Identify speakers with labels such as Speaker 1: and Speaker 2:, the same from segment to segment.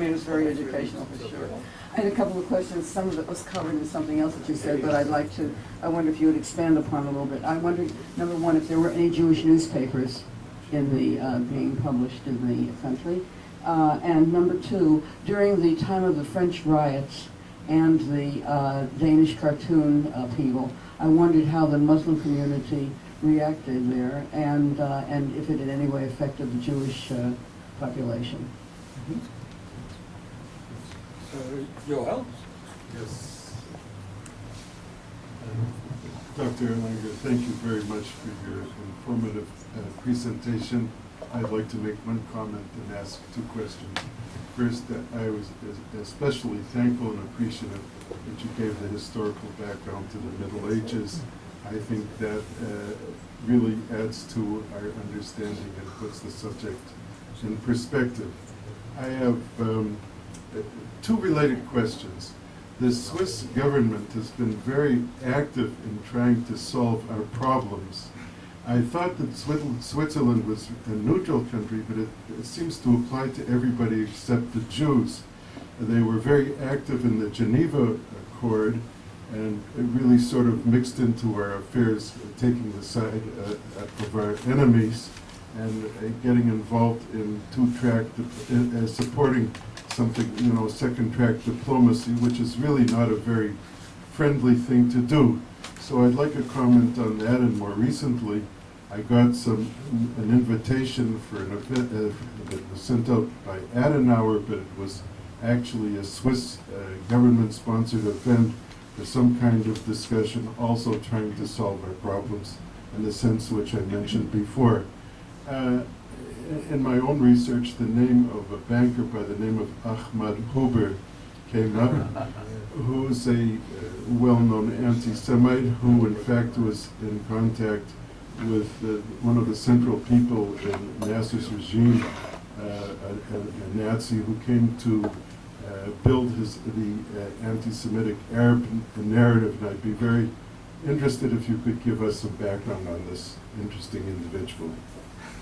Speaker 1: mean, it was very educational for sure. I had a couple of questions. Some of it was covered in something else that you said, but I wonder if you would expand upon a little bit. I wondered, number one, if there were any Jewish newspapers in the being published in the country. And number two, during the time of the French riots and the Danish cartoon upheaval, I wondered how the Muslim community reacted there, and if it in any way affected the Jewish population.
Speaker 2: Joel?
Speaker 3: Yes. Dr. Erlanger, thank you very much for your informative presentation. I'd like to make one comment and ask two questions. First, I was especially thankful and appreciative that you gave the historical background to the Middle Ages. I think that really adds to our understanding and puts the subject in perspective. I have two related questions. The Swiss government has been very active in trying to solve our problems. I thought that Switzerland was a neutral country, but it seems to apply to everybody except the Jews. They were very active in the Geneva Accord, and it really sort of mixed into our affairs, taking the side of our enemies and getting involved in two-track, supporting something, second-track diplomacy, which is really not a very friendly thing to do. So I'd like a comment on that, and more recently, I got an invitation for an event that was sent out by Adenauer, but it was actually a Swiss government-sponsored event for some kind of discussion, also trying to solve our problems in the sense which I mentioned before. In my own research, the name of a banker by the name of Ahmad Huber came up, who's a well-known anti-Semite who in fact was in contact with one of the central people in Nasser's regime, a Nazi who came to build the anti-Semitic Arab narrative, and I'd be very interested if you could give us some background on this interesting individual.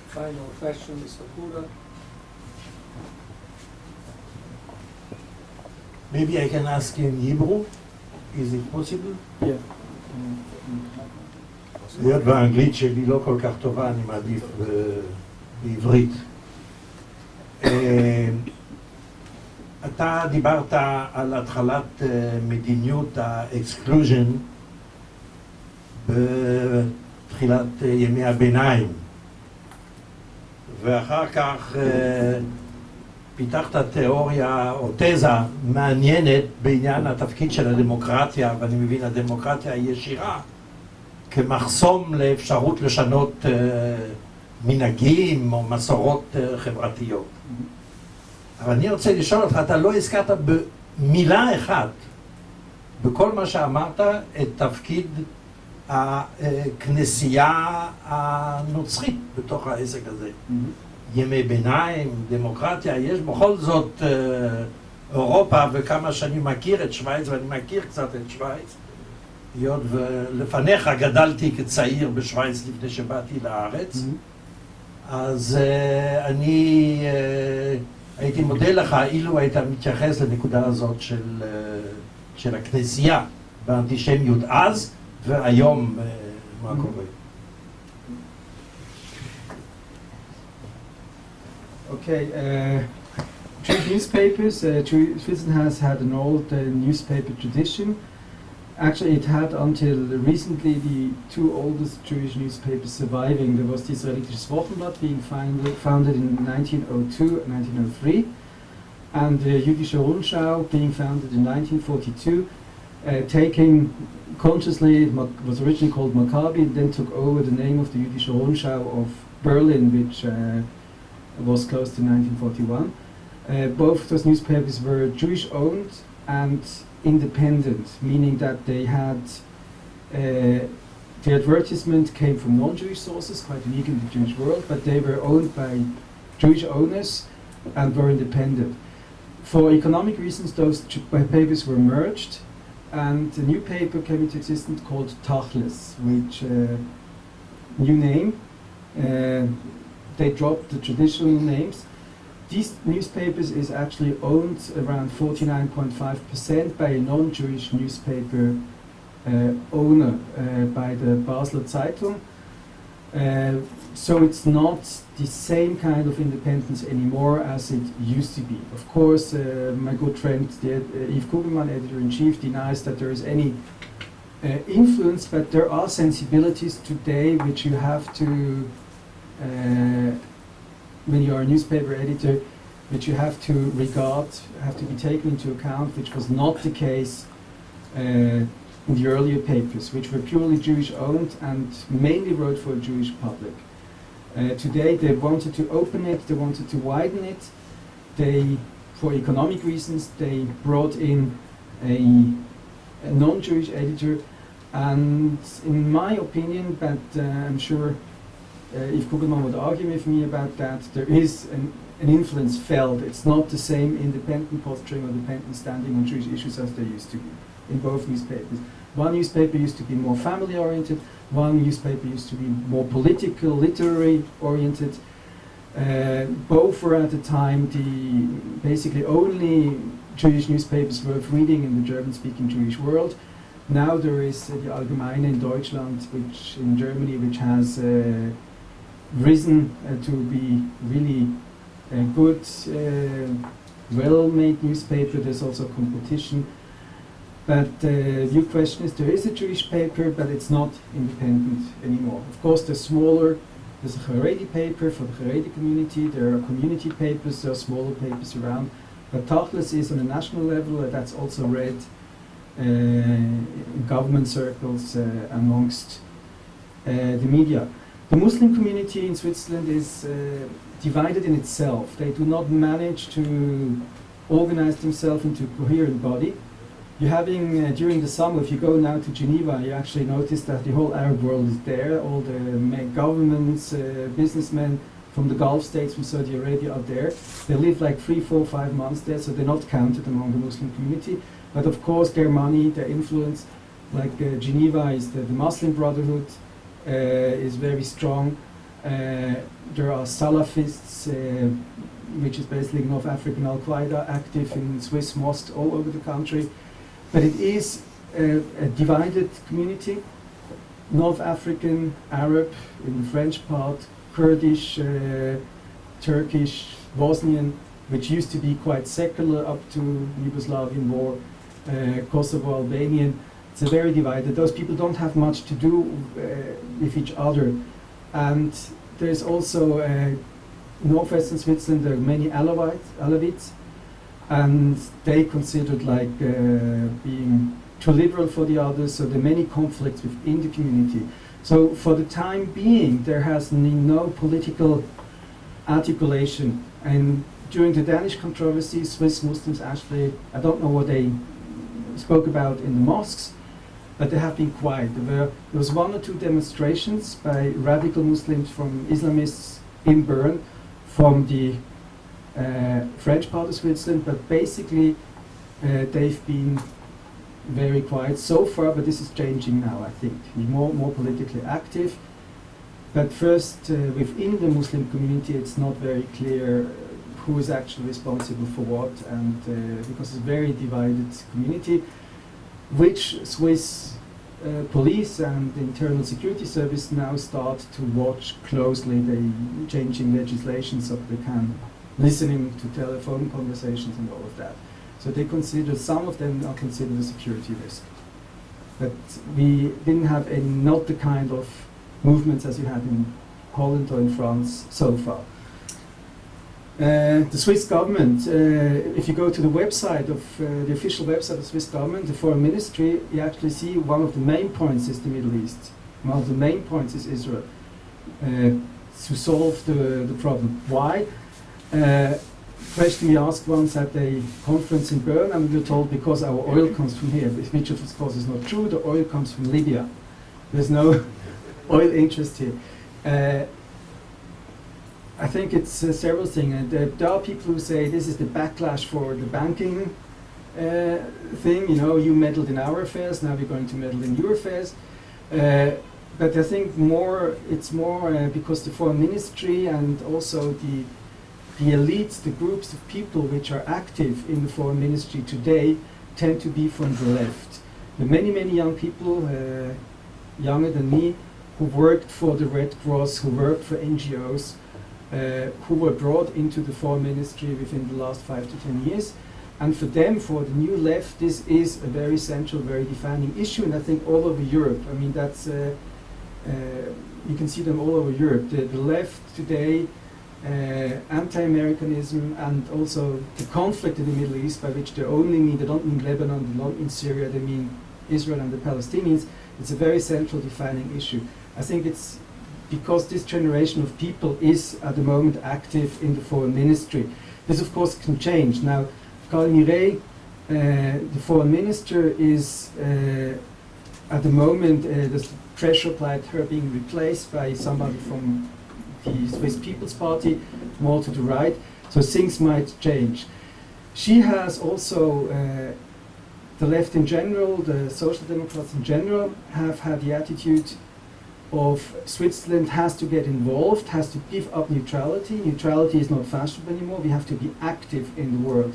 Speaker 2: Final question, Mr. Puder.
Speaker 4: Maybe I can ask in Hebrew. Is it possible?
Speaker 2: Yeah.
Speaker 4: היות והאנגלית שלי לא כל כך טובה, אני מעדיף בעברית. אתה דיברת על התחלת מדיניות האקסקלוז'ן בתחילת ימי הביניים, ואחר כך פיתחת תיאוריה או תזה מעניינת בעניין התפקיד של הדמוקרטיה, ואני מבין הדמוקרטיה הישירה כמחסום לאפשרות לשנות מנהגים או מסורות חברתיות. אבל אני רוצה לשאול אותך, אתה לא הזכרת במילה אחת בכל מה שאמרת את תפקיד הכנסייה הנוצרית בתוך העסק הזה. ימי ביניים, דמוקרטיה, יש בכל זאת אירופה, וכמה שאני מכיר את שוויץ, ואני מכיר קצת את שוויץ, היות ולפניך גדלתי כצעיר בשוויץ לפני שבאתי לארץ, אז אני הייתי מודה לך אילו היית מתייחס לנקודה הזאת של הכנסייה באנטישמיות אז והיום מה קורה.
Speaker 5: Okay, Jewish newspapers, Switzerland has had an old newspaper tradition. Actually, it had until recently the two oldest Jewish newspapers surviving. There was the Israelitisches Wochenblatt being founded in 1902 and 1903, and the Jüdische Rundschau being founded in 1942, taking consciously, it was originally called Maccabi, then took over the name of the Jüdische Rundschau of Berlin, which was closed in 1941. Both of those newspapers were Jewish-owned and independent, meaning that they had the advertisement came from non-Jewish sources, quite unique in the Jewish world, but they were owned by Jewish owners and were independent. For economic reasons, those papers were merged, and a new paper came into existence called Tachlis, which new name. They dropped the traditional names. these newspapers is actually owned around 49.5% by a non-Jewish newspaper owner, by the Basler Zeitung. So it's not the same kind of independence anymore as it used to be. Of course, my good friend Yves Kugelmann, editor-in-chief, denies that there is any influence, but there are sensibilities today which you have to, when you are a newspaper editor, which you have to regard, have to be taken into account, which was not the case in the earlier papers, which were purely Jewish owned and mainly wrote for a Jewish public. Today they wanted to open it, they wanted to widen it. They, for economic reasons, they brought in a non-Jewish editor, and in my opinion, but I'm sure if Kugelmann would argue with me about that, there is an influence felt. It's not the same independent posturing or independent standing on Jewish issues as they used to be in both newspapers. One newspaper used to be more family-oriented, one newspaper used to be more political, literary-oriented. Both were at the time the basically only Jewish newspapers worth reading in the German-speaking Jewish world. Now there is the Allgemeine in Deutschland, which in Germany, which has risen to be really a good, well-made newspaper. There's also competition. But your question is, there is a Jewish paper, but it's not independent anymore. Of course, they're smaller. There's a Haredi paper for the Haredi community. There are community papers. There are smaller papers around. But Tachlis is on a national level. That's also read in government circles amongst the media. The Muslim community in Switzerland is divided in itself. They do not manage to organize themselves into a coherent body. You're having, during the summer, if you go now to Geneva, you actually notice that the whole Arab world is there. All the governments, businessmen from the Gulf states, from Saudi Arabia are there. They live like 3, 4, 5 months there, so they're not counted among the Muslim community. But of course, their money, their influence, like Geneva is the Muslim Brotherhood, is very strong. There are Salafists, which is basically North African Al-Qaeda, active in Swiss mosques all over the country. But it is a divided community, North African, Arab in the French part, Kurdish, Turkish, Bosnian, which used to be quite secular up to Yugoslavian war, Kosovo, Albanian. It's very divided. Those people don't have much to do with each other. And there's also northwestern Switzerland, there are many Alawites, and they considered like being too liberal for the others, so there are many conflicts within the community. So for the time being, there has been no political articulation. And during the Danish controversy, Swiss Muslims actually, I don't know what they spoke about in the mosques, but they have been quiet. There was 1 or 2 demonstrations by radical Muslims from Islamists in Bern from the French part of Switzerland, but basically they've been very quiet so far, but this is changing now, I think. More politically active. But first, within the Muslim community, it's not very clear who is actually responsible for what, and because it's a very divided community, which Swiss police and the Internal Security Service now start to watch closely. They're changing legislation so they can listening to telephone conversations and all of that. So they consider, some of them are considered a security risk. But we didn't have not the kind of movements as you had in Holland or in France so far. The Swiss government, if you go to the website of the official website of the Swiss government, the foreign ministry, you actually see one of the main points is the Middle East. One of the main points is Israel, to solve the problem. Why? Question we asked once at a conference in Bern, and we were told because our oil comes from here, which of course is not true. The oil comes from Libya. There's no oil interest here. I think it's several things. And there are people who say this is the backlash for the banking thing. You know, you meddled in our affairs, now we're going to meddle in your affairs. But I think it's more because the foreign ministry and also the the elites, the groups of people which are active in the foreign ministry today tend to be from the left. There are many, many young people, younger than me, who worked for the Red Cross, who worked for NGOs, who were brought into the foreign ministry within the last 5 to 10 years. And for them, for the new left, this is a very central, very defining issue, and I think all over Europe. I mean, that's, you can see them all over Europe. The left today, anti-Americanism, and also the conflict in the Middle East, by which they only mean, they don't mean Lebanon, they don't mean Syria, they mean Israel and the Palestinians. It's a very central defining issue. I think it's because this generation of people is at the moment active in the foreign ministry. This of course can change. Now, Karl Mireille, the foreign minister, is at the moment there's pressure applied her being replaced by somebody from the Swiss People's Party, more to the right, so things might change. She has also, the left in general, the Social Democrats in general, have had the attitude of Switzerland has to get involved, has to give up neutrality. Neutrality is not fashionable anymore, we have to be active in the world.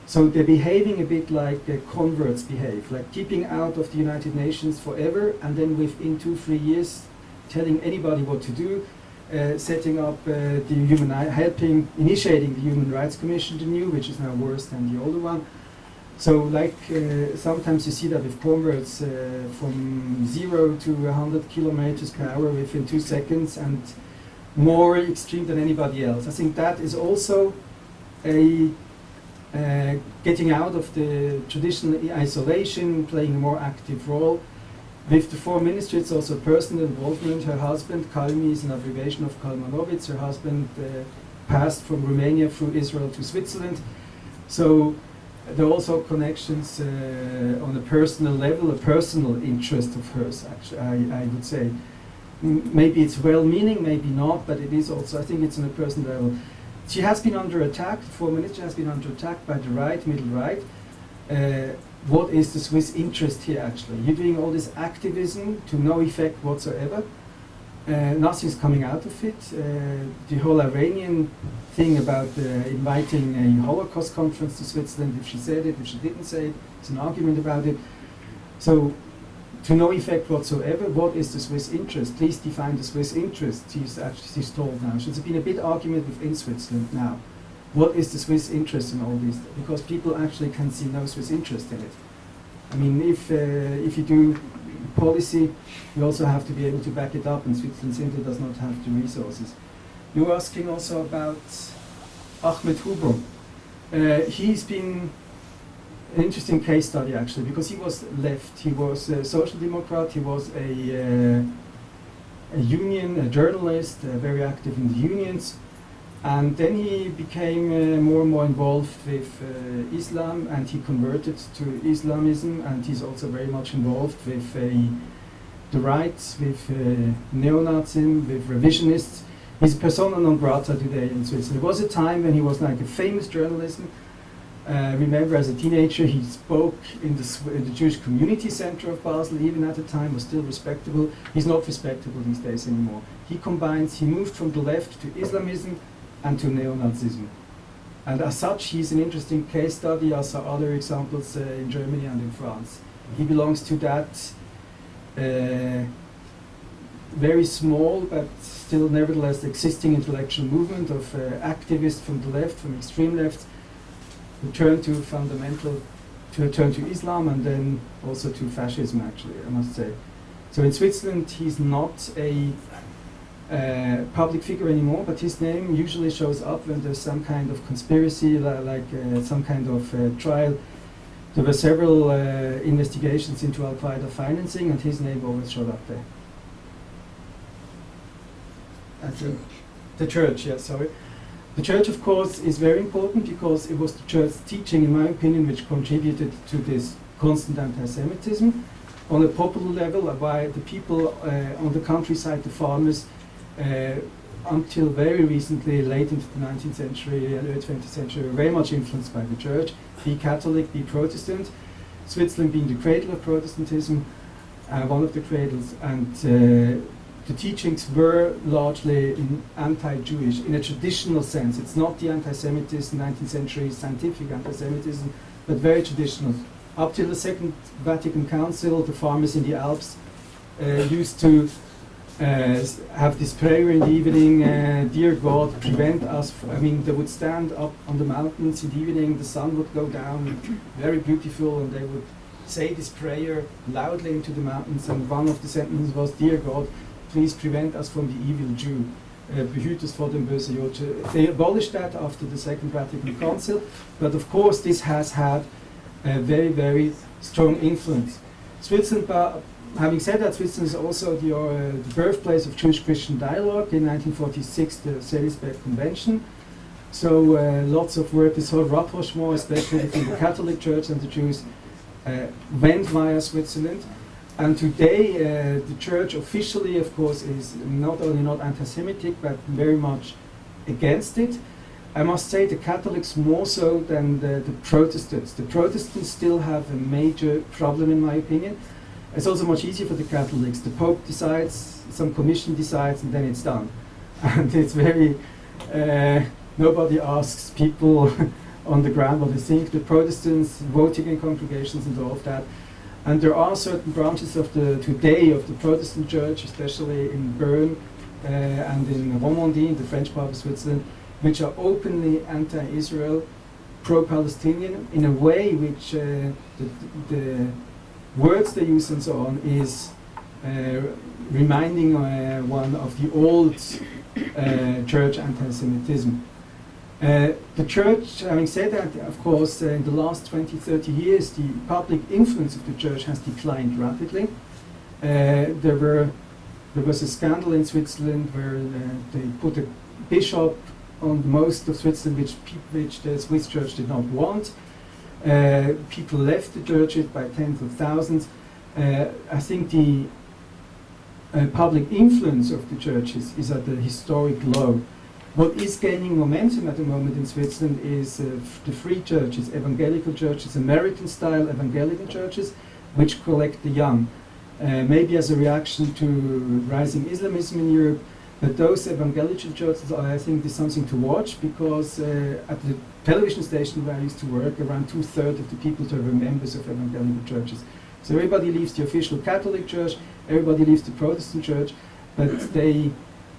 Speaker 5: So they're behaving a bit like converts behave, like keeping out of the United Nations forever, and then within 2-3 years telling anybody what to do, setting up the initiating the Human Rights Commission, the new, which is now worse than the older one. So like sometimes you see that with converts from 0 to 100 kilometers per hour within 2 seconds, and more extreme than anybody else. I think that is also a getting out of the traditional isolation, playing a more active role. With the foreign ministry, it's also personal involvement. Her husband, Kalmi, is an abbreviation of Kalmanowitz. Her husband passed from Romania through Israel to Switzerland. So there are also connections on a personal level, a personal interest of hers, actually, I would say. Maybe it's well-meaning, maybe not, but it is also, I think it's on a personal level. She has been under attack, the foreign minister has been under attack by the right, middle right. What is the Swiss interest here actually? You're doing all this activism to no effect whatsoever. Nothing's coming out of it. The whole Iranian thing about inviting a Holocaust conference to Switzerland, if she said it, if she didn't say it, it's an argument about it. So, to no effect whatsoever, what is the Swiss interest? Please define the Swiss interest, she's told now. There's been a bit argument within Switzerland now. What is the Swiss interest in all this? Because people actually can see no Swiss interest in it. I mean, if you do policy, you also have to be able to back it up, and Switzerland simply does not have the resources. You were asking also about Ahmed Huber. He's been an interesting case study actually, because he was left. He was a social democrat. He was a union, a journalist, very active in the unions, and then he became more and more involved with Islam, and he converted to Islamism, and he's also very much involved with the right, with neo-Nazism, with revisionists. He's a persona non grata today in Switzerland. There was a time when he was like a famous journalist. Remember, as a teenager, he spoke in the Jewish community center of Basel, even at the time, was still respectable. He's not respectable these days anymore. He moved from the left to Islamism and to neo-Nazism. And as such, he's an interesting case study, as are other examples in Germany and in France. He belongs to that very small, but still nevertheless existing intellectual movement of activists from the left, from extreme left, who turn to Islam, and then also to fascism, actually, I must say. So in Switzerland, he's not a public figure anymore, but his name usually shows up when there's some kind of conspiracy, like some kind of trial. There were several investigations into Al-Qaeda financing, and his name always showed up there. The church, yes, sorry. The church, of course, is very important because it was the church's teaching, in my opinion, which contributed to this constant anti-Semitism. On a popular level, why the people on the countryside, the farmers, until very recently, late into the 19th century, early 20th century, were very much influenced by the church. Be Catholic, be Protestant. Switzerland being the cradle of Protestantism, one of the cradles, and the teachings were largely anti-Jewish in a traditional sense. It's not the anti-Semitism, 19th century scientific anti-Semitism, but very traditional. Up till the Second Vatican Council, the farmers in the Alps used to have this prayer in the evening, dear God, prevent us, they would stand up on the mountains in the evening, the sun would go down, very beautiful, and they would say this prayer loudly into the mountains, and one of the sentences was, dear God, please prevent us from the evil Jew. Behüt uns vor dem bösen Jude. They abolished that after the Second Vatican Council, but of course this has had a very, very strong influence. Switzerland, having said that, Switzerland is also the birthplace of Jewish-Christian dialogue. In 1946, the Salisbury Convention. So lots of work, this whole rapprochement, especially between the Catholic Church and the Jews, went via Switzerland. And today, the Church officially, of course, is not only not anti-Semitic, but very much against it. I must say the Catholics more so than the Protestants. The Protestants still have a major problem, in my opinion. It's also much easier for the Catholics. The Pope decides, some commission decides, and then it's done. And it's very, nobody asks people on the ground what they think. The Protestants voting in congregations and all of that. And there are certain branches of today of the Protestant Church, especially in Bern and in Romandie, in the French part of Switzerland, which are openly anti-Israel, pro-Palestinian, in a way which the words they use and so on is reminding one of the old church anti-Semitism. The church, having said that, of course, in the last 20, 30 years, the public influence of the church has declined rapidly. There was a scandal in Switzerland where they put a bishop on most of Switzerland, which the Swiss church did not want. People left the churches by tens of thousands. I think the public influence of the churches is at a historic low. What is gaining momentum at the moment in Switzerland is the free churches, evangelical churches, American-style evangelical churches, which collect the young. Maybe as a reaction to rising Islamism in Europe, but those evangelical churches, I think, is something to watch, because at the television station where I used to work, around 2/3 of the people there were members of evangelical churches. So everybody leaves the official Catholic Church, everybody leaves the Protestant Church, but they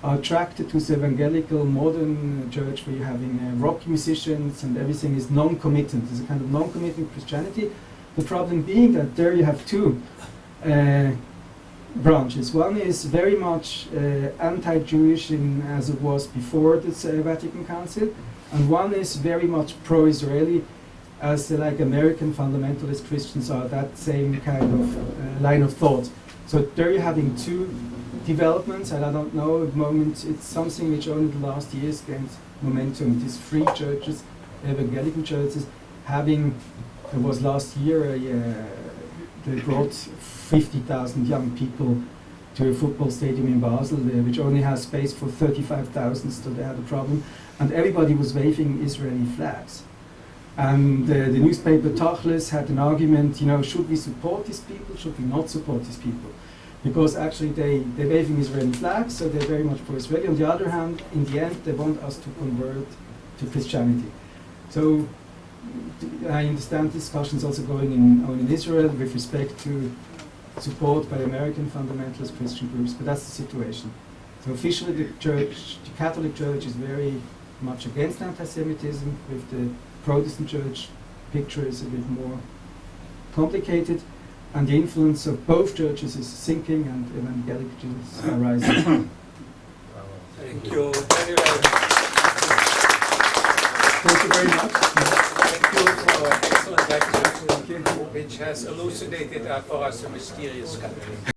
Speaker 5: are attracted to the evangelical modern church where you're having rock musicians and everything is non-committant. There's a kind of non-committant Christianity. The problem being that there you have two branches. One is very much anti-Jewish as it was before the Vatican Council, and one is very much pro-Israeli, as like American fundamentalist Christians are that same kind of line of thought. So there you're having two developments, and I don't know at the moment, it's something which only the last years gained momentum. These free churches, evangelical churches, there was last year, they brought 50,000 young people to a football stadium in Basel, which only has space for 35,000, so they had a problem. And everybody was waving Israeli flags. And the newspaper Tachlis had an argument, should we support these people, should we not support these people? Because actually they're waving Israeli flags, so they're very much pro-Israeli. On the other hand, in the end, they want us to convert to Christianity. So I understand discussions also going on in Israel with respect to support by American fundamentalist Christian groups, but that's the situation. So officially the Catholic Church is very much against anti-Semitism. With the Protestant Church, picture is a bit more complicated, and the influence of both churches is sinking and evangelicals are rising.
Speaker 2: Thank you very, very much.
Speaker 5: Thank you very much.
Speaker 2: Thank you for an excellent lecture, which has elucidated for us a mysterious country.